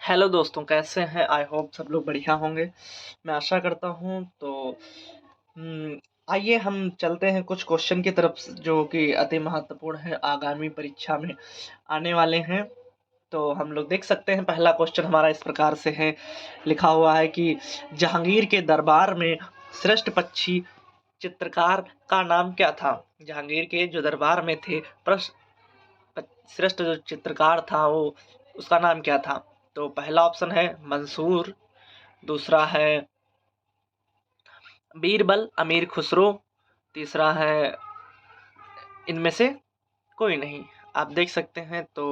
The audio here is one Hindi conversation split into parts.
हेलो दोस्तों, कैसे हैं? आई होप सब लोग बढ़िया होंगे। मैं आशा करता हूँ। तो हम्म, आइए हम चलते हैं कुछ क्वेश्चन की तरफ जो कि अति महत्वपूर्ण है, आगामी परीक्षा में आने वाले हैं। तो हम लोग देख सकते हैं, पहला क्वेश्चन हमारा इस प्रकार से है। लिखा हुआ है कि जहांगीर के दरबार में श्रेष्ठ पक्षी चित्रकार का नाम क्या था? जहांगीर के जो दरबार में थे, श्रेष्ठ जो चित्रकार था वो, उसका नाम क्या था? तो पहला ऑप्शन है मंसूर, दूसरा है बीरबल, अमीर खुसरो, तीसरा है इनमें से कोई नहीं। आप देख सकते हैं। तो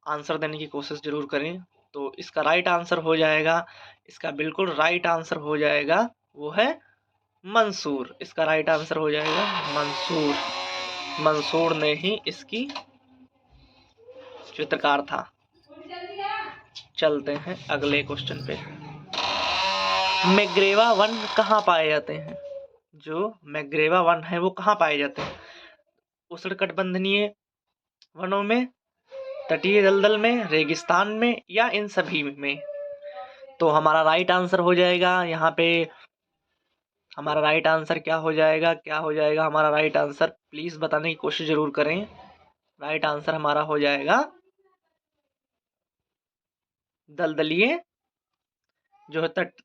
आंसर देने की कोशिश जरूर करें। तो इसका राइट आंसर हो जाएगा, इसका बिल्कुल राइट आंसर हो जाएगा, वो है मंसूर। इसका राइट आंसर हो जाएगा मंसूर। मंसूर ने ही इसकी चित्रकार था। चलते हैं अगले क्वेश्चन पे। मैग्रेवा वन कहाँ पाए जाते हैं? जो मैग्रेवा वन है वो कहाँ पाए जाते हैं? उष्णकटिबंधीय वनों में, तटीय दलदल में, रेगिस्तान में, या इन सभी में? तो हमारा राइट आंसर हो जाएगा यहाँ पे। हमारा राइट आंसर क्या हो जाएगा? क्या हो जाएगा हमारा राइट आंसर? प्लीज बताने की कोशिश जरूर करें। राइट आंसर हमारा हो जाएगा दलदलीय, जो है तट,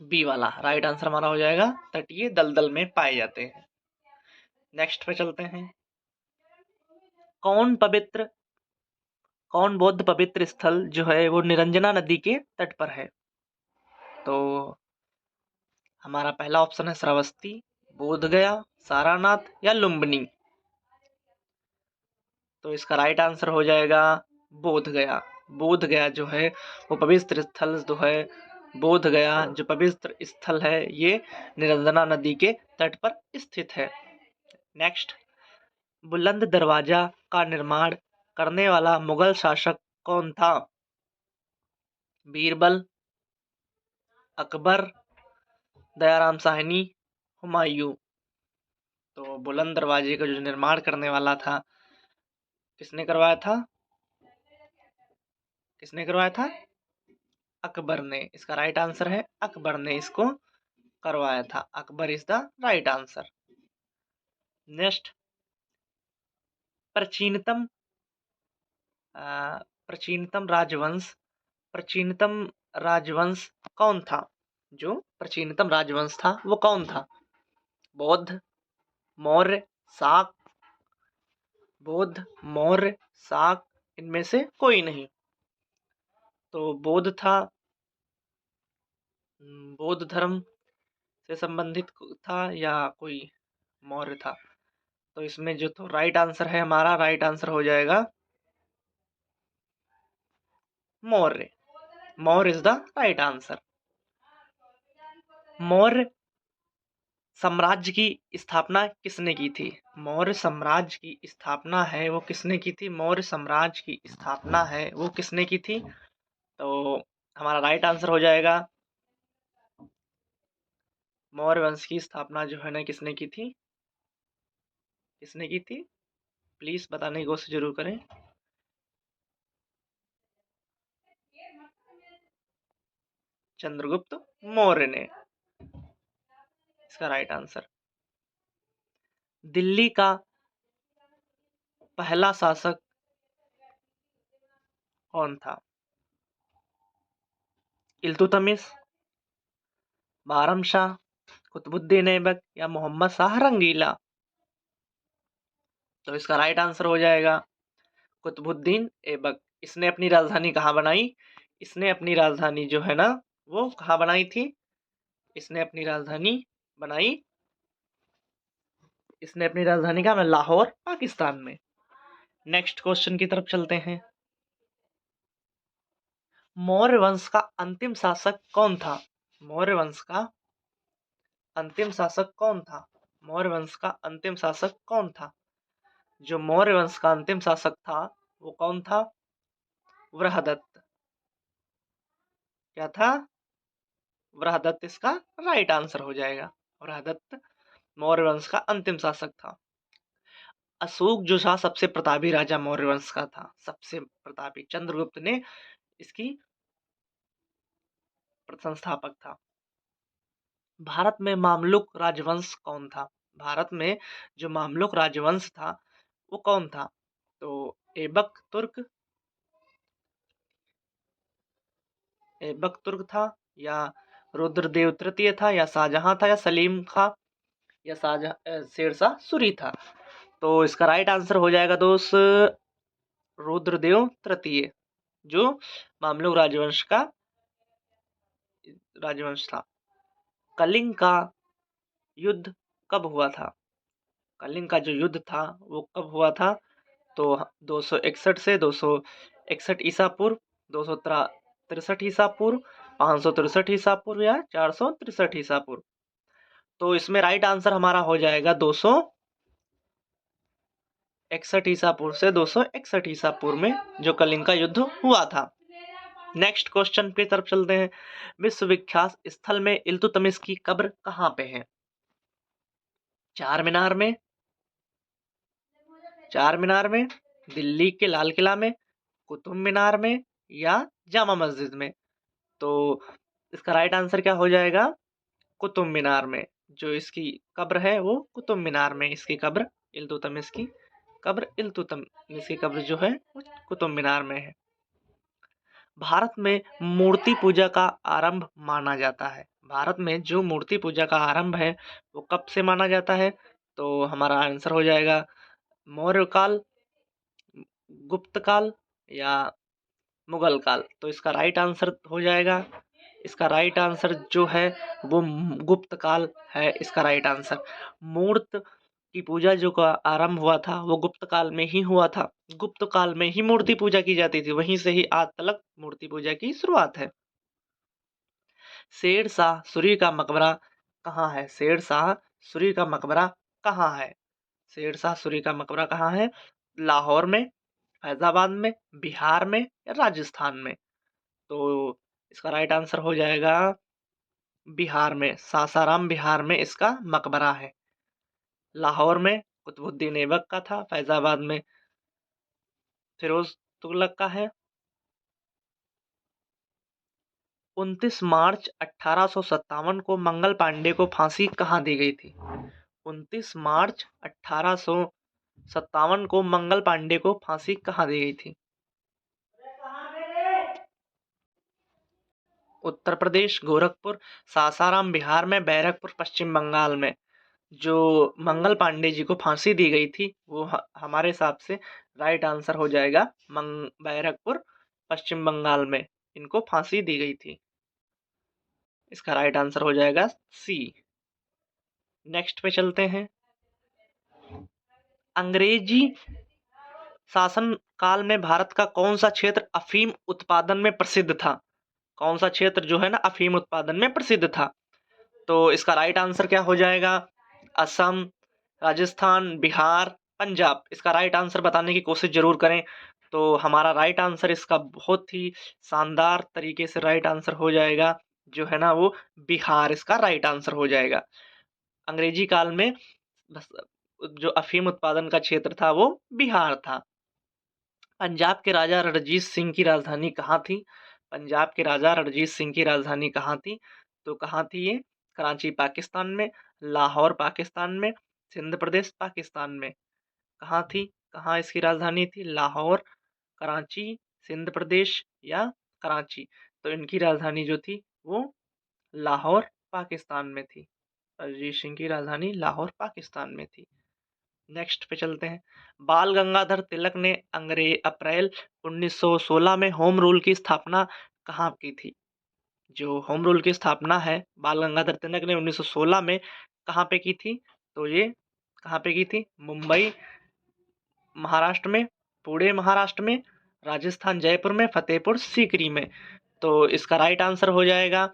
बी वाला राइट आंसर हमारा हो जाएगा, तटीय दलदल में पाए जाते हैं। नेक्स्ट पे चलते हैं। कौन पवित्र कौन बौद्ध पवित्र स्थल जो है वो निरंजना नदी के तट पर है? तो हमारा पहला ऑप्शन है श्रावस्ती, बोधगया, सारनाथ, या लुम्बिनी। तो इसका राइट आंसर हो जाएगा बोधगया। बोधगया जो है वो पवित्र स्थल जो है, बोधगया जो पवित्र स्थल है, ये निरंजना नदी के तट पर स्थित है। नेक्स्ट, बुलंद दरवाजा का निर्माण करने वाला मुगल शासक कौन था? बीरबल, अकबर, दयाराम साहनी, हुमायूं। तो बुलंद दरवाजे का जो निर्माण करने वाला था, किसने करवाया था? किसने करवाया था? अकबर ने। इसका राइट आंसर है अकबर ने इसको करवाया था। Akbar is the right answer. Next, प्राचीनतम प्राचीनतम राजवंश प्राचीनतम राजवंश कौन था? जो प्राचीनतम राजवंश था वो कौन था? बौद्ध, मौर्य, शाक। बौद्ध, मौर्य, शाक, इनमें से कोई नहीं। तो बौद्ध था। बौद्ध धर्म से संबंधित था या कोई मौर्य था? तो इसमें जो तो राइट आंसर है, हमारा राइट आंसर हो जाएगा Maurya. Maurya is the right answer. Maurya साम्राज्य की स्थापना किसने की थी? मौर्य साम्राज्य की स्थापना है वो किसने की थी? मौर्य साम्राज्य की स्थापना है वो किसने की थी? तो हमारा राइट आंसर हो जाएगा मौर्य वंश की स्थापना जो है ना, किसने की थी? किसने की थी? प्लीज बताने की कोशिश जरूर करें। चंद्रगुप्त मौर्य ने। इसका राइट आंसर। दिल्ली का पहला शासक कौन था? इल्तुतमिश, बारमशाह, कुतुबुद्दीन ऐबक, या मोहम्मद शाह रंगीला। तो इसका राइट आंसर हो जाएगा कुतुबुद्दीन ऐबक। इसने अपनी राजधानी कहाँ बनाई? इसने अपनी राजधानी जो है ना, वो कहाँ बनाई थी? इसने अपनी राजधानी बनाई, इसने अपनी राजधानी कहाँ में? लाहौर, पाकिस्तान में। नेक्स्ट क्वेश्चन की तरफ चलते हैं। मौर्य वंश का अंतिम शासक कौन था? मौर्य वंश का अंतिम शासक कौन था? मौर्य वंश का अंतिम शासक कौन था? जो मौर्य वंश का अंतिम शासक था वो कौन था? वृहदत्त। क्या था? वृहदत्त इसका राइट आंसर हो जाएगा। वृहदत्त मौर्य वंश का अंतिम शासक था। अशोक जो था सबसे प्रतापी राजा मौर्य वंश का था, सबसे प्रतापी। चंद्रगुप्त ने इसकी संस्थापक था। भारत में मामलुक राजवंश कौन था? भारत में जो मामलुक राजवंश था वो कौन था? तो ऐबक तुर्क था, या रुद्रदेव तृतीय था, या शाहजहां था, या सलीम खां, या शेरशाह सूरी था। तो इसका राइट आंसर हो जाएगा दोस्त रुद्रदेव तृतीय, जो मामलुक राजवंश था। कलिंग का युद्ध कब हुआ था? कलिंग का जो युद्ध था वो कब हुआ था? तो 261 से 261 ईसा पूर्व, 263 ईसा पूर्व, 563 ईसा पूर्व, या 463 ईसा पूर्व। तो इसमें राइट आंसर हमारा हो जाएगा 261 ईसा पूर्व से 261 ईसा पूर्व में जो कलिंग का युद्ध हुआ था। नेक्स्ट क्वेश्चन की तरफ चलते हैं। विश्व विख्यात स्थल में इल्तुतमिश की कब्र कहाँ पे है? चार मीनार में, दिल्ली के लाल किला में, कुतुब मीनार में, या जामा मस्जिद में। तो इसका राइट आंसर क्या हो जाएगा? कुतुब मीनार में। जो इसकी कब्र है वो कुतुब मीनार में, इसकी कब्र इल्तुतमिश की कब्र जो है वो कुतुब मीनार में है। भारत में मूर्ति पूजा का आरंभ माना जाता है। भारत में जो मूर्ति पूजा का आरंभ है वो कब से माना जाता है? तो हमारा आंसर हो जाएगा मौर्य काल, गुप्त काल, या मुगल काल। तो इसका राइट आंसर हो जाएगा, इसका राइट आंसर जो है वो गुप्त काल है। इसका राइट आंसर मूर्त की पूजा जो का आरंभ हुआ था वो गुप्त काल में ही हुआ था। गुप्त काल में ही मूर्ति पूजा की जाती थी, वहीं से ही आज तक मूर्ति पूजा की शुरुआत है। शेरशाह सूरी का मकबरा कहाँ है? शेरशाह सूरी का मकबरा कहाँ है? शेरशाह सूरी का मकबरा कहाँ है? लाहौर में, फैजाबाद में, बिहार में, या राजस्थान में। तो इसका राइट आंसर हो जाएगा बिहार में, सासाराम बिहार में इसका मकबरा है। लाहौर में कुतुबुद्दीन ऐबक का था, फैजाबाद में फिरोज तुगलक का है। 29 मार्च 1857 को मंगल पांडे को फांसी कहाँ दी गई थी? 29 मार्च 1857 को मंगल पांडे को फांसी कहाँ दी गई थी? उत्तर प्रदेश गोरखपुर, सासाराम बिहार में, बैरकपुर पश्चिम बंगाल में। जो मंगल पांडे जी को फांसी दी गई थी वो हमारे हिसाब से राइट आंसर हो जाएगा बैरकपुर पश्चिम बंगाल में इनको फांसी दी गई थी। इसका राइट आंसर हो जाएगा सी। नेक्स्ट पे चलते हैं। अंग्रेजी शासन काल में भारत का कौन सा क्षेत्र अफीम उत्पादन में प्रसिद्ध था? कौन सा क्षेत्र जो है ना अफीम उत्पादन में प्रसिद्ध था? तो इसका राइट आंसर क्या हो जाएगा? असम, राजस्थान, बिहार, पंजाब। इसका राइट आंसर बताने की कोशिश जरूर करें। तो हमारा राइट आंसर इसका बहुत ही शानदार तरीके से राइट आंसर हो जाएगा, जो है ना वो बिहार इसका राइट आंसर हो जाएगा। अंग्रेजी काल में जो अफीम उत्पादन का क्षेत्र था वो बिहार था। पंजाब के राजा रणजीत सिंह की राजधानी कहाँ थी? पंजाब के राजा रणजीत सिंह की राजधानी कहाँ थी? तो कहाँ थी ये? कराची पाकिस्तान में, लाहौर पाकिस्तान में, सिंध प्रदेश पाकिस्तान में। कहाँ थी? कहाँ इसकी राजधानी थी? लाहौर, कराची, सिंध प्रदेश, या कराची। तो इनकी राजधानी जो थी वो लाहौर पाकिस्तान में थी। रणजीत सिंह की राजधानी लाहौर पाकिस्तान में थी। नेक्स्ट पे चलते हैं। बाल गंगाधर तिलक ने अप्रैल 1916 में होम रूल की स्थापना कहाँ की थी? जो होम रूल की स्थापना है बाल गंगाधर तिलक ने 1916 में कहाँ पे की थी? तो ये कहाँ पे की थी? मुंबई महाराष्ट्र में, पुणे महाराष्ट्र में, राजस्थान जयपुर में, फतेहपुर सीकरी में। तो इसका राइट आंसर हो जाएगा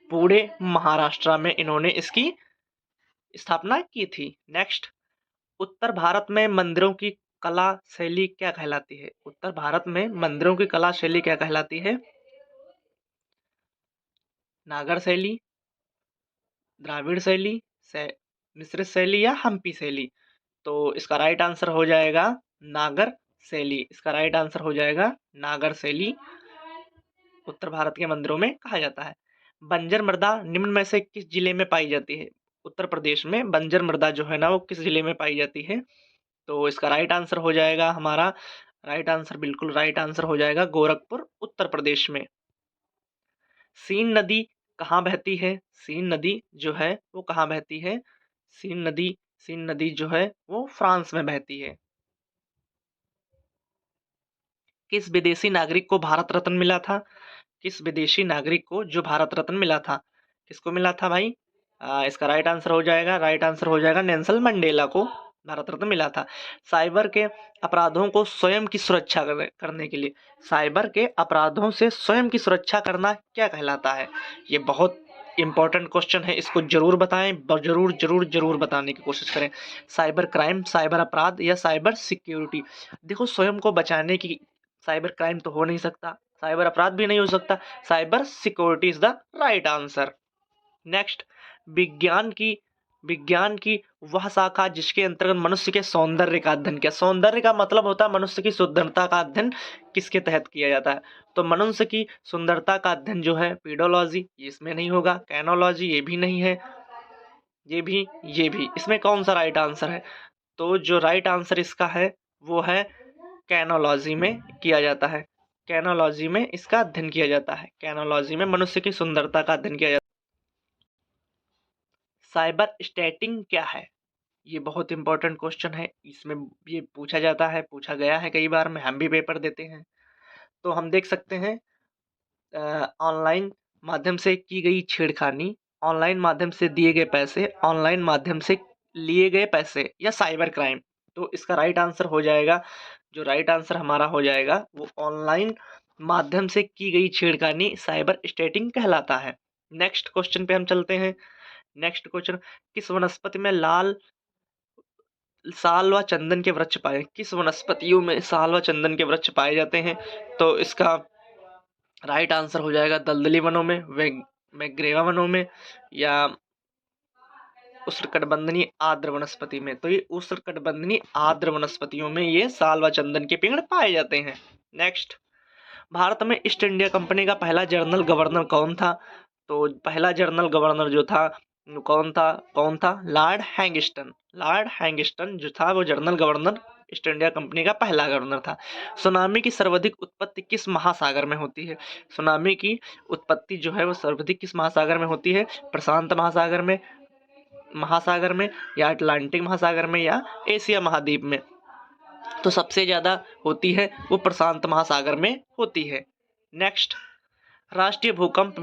पुणे महाराष्ट्र में इन्होंने इसकी स्थापना की थी। नेक्स्ट, उत्तर भारत में मंदिरों की कला शैली क्या कहलाती है? उत्तर भारत में मंदिरों की कला शैली क्या कहलाती है? नागर शैली, द्राविड़ शैली, मिश्रित शैली, या हम्पी शैली। तो इसका राइट आंसर हो जाएगा नागर शैली। इसका राइट आंसर हो जाएगा नागर शैली, उत्तर भारत के मंदिरों में कहा जाता है। बंजर मृदा निम्न में से किस जिले में पाई जाती है? उत्तर प्रदेश में बंजर मृदा जो है ना वो किस जिले में पाई जाती है? तो इसका राइट आंसर हो जाएगा हमारा, राइट आंसर, बिल्कुल राइट आंसर हो जाएगा गोरखपुर, उत्तर प्रदेश में। सीन नदी कहाँ बहती है? सीन नदी जो है वो कहाँ बहती है? सीन नदी जो है वो फ्रांस में बहती है। किस विदेशी नागरिक को भारत रत्न मिला था? किस विदेशी नागरिक को जो भारत रत्न मिला था, किसको मिला था भाई? इसका राइट आंसर हो जाएगा, राइट आंसर हो जाएगा नेल्सन मंडेला को भारत रत्न मिला था। साइबर के अपराधों को स्वयं की सुरक्षा करने के लिए, साइबर के अपराधों से स्वयं की सुरक्षा करना क्या कहलाता है? ये बहुत इंपॉर्टेंट क्वेश्चन है, इसको जरूर बताएं, जरूर जरूर जरूर बताने की कोशिश करें। साइबर क्राइम, साइबर अपराध या साइबर सिक्योरिटी? देखो, स्वयं को बचाने की, साइबर क्राइम तो हो नहीं सकता, साइबर अपराध भी नहीं हो सकता, cyber security is the right answer. Next, विज्ञान की वह शाखा जिसके अंतर्गत मनुष्य के सौंदर्य का अध्ययन किया, सौंदर्य का मतलब होता है मनुष्य की सुंदरता का अध्ययन, किसके तहत किया जाता है? तो मनुष्य की सुंदरता का अध्ययन जो है पीडोलॉजी, इसमें नहीं होगा। कैनोलॉजी, ये भी नहीं है। ये भी, इसमें कौन सा राइट आंसर है? तो जो राइट आंसर इसका है वो है कैनोलॉजी में किया जाता है। कैनोलॉजी में इसका अध्ययन किया जाता है, कैनोलॉजी में मनुष्य की सुंदरता का अध्ययन किया जाता है। साइबर स्टैटिंग क्या है? ये बहुत इंपॉर्टेंट क्वेश्चन है, इसमें ये पूछा जाता है, पूछा गया है कई बार में, हम भी पेपर देते हैं। तो हम देख सकते हैं ऑनलाइन माध्यम से की गई छेड़खानी, ऑनलाइन माध्यम से दिए गए पैसे, ऑनलाइन माध्यम से लिए गए पैसे या साइबर क्राइम। तो इसका राइट आंसर हो जाएगा, जो राइट आंसर हमारा हो जाएगा वो ऑनलाइन माध्यम से की गई छेड़खानी साइबर स्टैटिंग कहलाता है। नेक्स्ट क्वेश्चन पे हम चलते हैं। नेक्स्ट क्वेश्चन, किस वनस्पति में साल व चंदन के वृक्ष पाए? किस वनस्पतियों में साल व चंदन के वृक्ष पाए जाते हैं? तो इसका राइट आंसर हो जाएगा दलदली वनों में, मैग्रेवा वनों में, या उष्णकटिबंधीय आर्द्र वनस्पति में। तो ये उष्णकटिबंधीय आर्द्र वनस्पतियों में ये साल व चंदन के पेड़ पाए जाते हैं। नेक्स्ट, भारत में ईस्ट इंडिया कंपनी का पहला जनरल गवर्नर कौन था? तो पहला जनरल गवर्नर जो था कौन था? लॉर्ड हैंगिस्टन। लॉर्ड हैंगिस्टन जो था वो general governor east India company का पहला गवर्नर था। सुनामी की सर्वाधिक उत्पत्ति किस महासागर में होती है? सुनामी की उत्पत्ति जो है वो सर्वाधिक किस महासागर में होती है? प्रशांत महासागर में या अटलांटिक महासागर में या एशिया महाद्वीप में? तो सबसे ज्यादा होती है वो प्रशांत महासागर में होती है। नेक्स्ट, राष्ट्रीय भूकंप